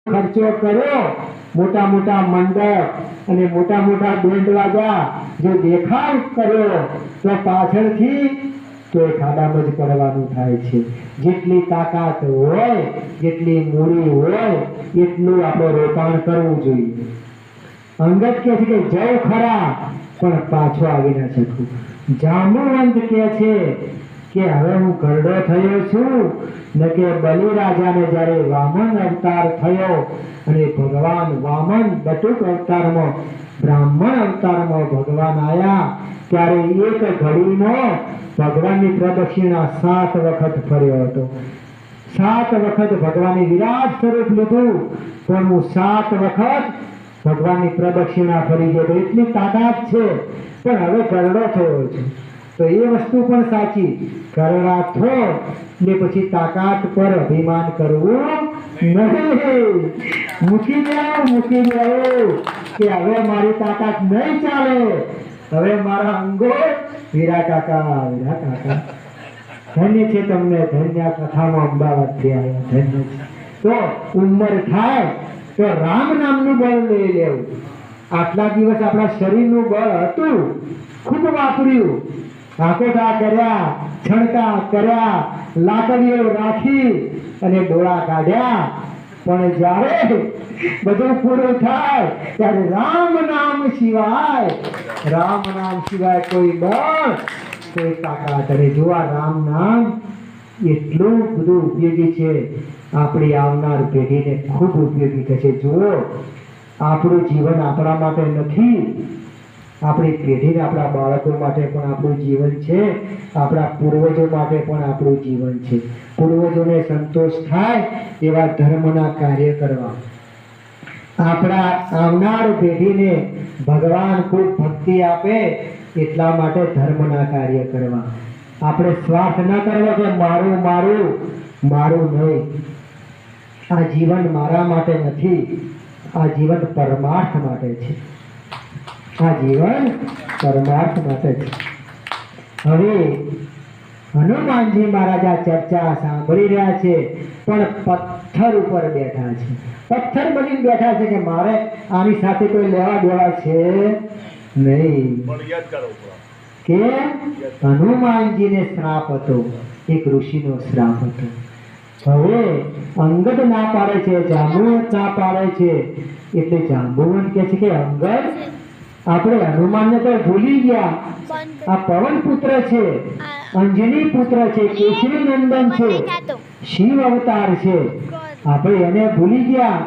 ખર્ચો કર્યો, મોટા મોટા મંડપ અને મોટા મોટા બેન્ડ વાજા જો દેખાવ કર્યો તો પાછળથી તો એ ખાડામાં જ પડવાનું થાય છે. જેટલી તાકાત હોય, જેટલી મૂડી હોય એટલું આપણે રોકાણ કરવું જોઈએ. અંગદ કહે છે કે જવ ખરા પણ પાછો આવી ન શકું. જાંબુવંત કહે છે કે હવે હું ઘરડો થયો છું ને કે બલિરાજાને જ્યારે વામન અવતાર થયો અને ભગવાન વામન બટુક અવતારમાં બ્રાહ્મણ અવતારમાં ભગવાન આયા ત્યારે એક ઘડીમાં ભગવાનની પ્રદક્ષિણા 7 વખત ફર્યો હતો. 7 વખત ભગવાનની વિરાટ સ્વરૂપ લીધું પણ હું 7 વખત ભગવાનની પ્રદક્ષિણા ફરી ગયો. એટલી તાકાત છે પણ હવે ઘરડો થયો છે. તો એ વસ્તુ પણ સાચી, ઘરડા થો ને પછી તાકાત પર અભિમાન કરવું નહીં. મૂકી જાઓ કે હવે મારી તાકાત નહીં ચાલે, હવે મારા અંગો વીરા કાકા ધન્ય છે. તમને ધન્ય કથામાં અમદાવાદથી આવ્યા, ધન્ય છે. તો ઉંમર થાય તો રામ નામનું બળ લઈ લેવું. આટલા દિવસ આપણા શરીરનું બળ હતું, ખૂબ વાપર્યું, આકોટા કર્યા, છણકા કર્યા, લાકડીઓ રાખી અને ડોળા કાઢ્યા, પણ જ્યારે બધું પૂરું થાય ત્યારે રામ નામ સિવાય કોઈ બળ, કોઈ તાકાત. અને જો આ રામ નામ એટલું બધું ઉપયોગી છે, આપણી આવનાર પેઢીને ખૂબ ઉપયોગી થશે. જુઓ, આપણું જીવન આપણા માટે નથી, આપણી પેઢીને, આપણા બાળકો માટે પણ આપણું જીવન છે, આપણા પૂર્વજો માટે પણ આપણું જીવન છે. પૂર્વજોને સંતોષ થાય એવા ધર્મના કાર્ય કરવા, આપણા આવનાર પેઢીને ભગવાન ખૂબ ભક્તિ આપે એટલા માટે ધર્મના કાર્ય કરવા. આપણે સ્વાર્થ ન કરવો કે મારું મારું મારું નહીં. આ જીવન મારા માટે નથી, આ જીવન પરમાર્થ માટે છે. આ જીવન પરમાર્થ માટે છે. હવે હનુમાનજી મહારાજ આ ચર્ચા સાંભળી રહ્યા છે પણ પથ્થર ઉપર બેઠા છે. પથ્થર બનીને બેઠા છે કે મારે આની સાથે કોઈ લેવા દેવા છે નહીં. કે હનુમાનજીને શ્રાપ હતો, એક ઋષિનો શ્રાપ હતો. હવે અંગદ ના પાડે છે, જાંબુવંત ના પાડે છે, એટલે જાંબુવંત કહે છે કે અંગદ, આપણે હનુમાનને તો ભૂલી ગયા. આ પવન પુત્ર છે, અંજની પુત્ર છે, કેસરી નંદન છે, શિવ અવતાર છે, આપણે એને ભૂલી ગયા.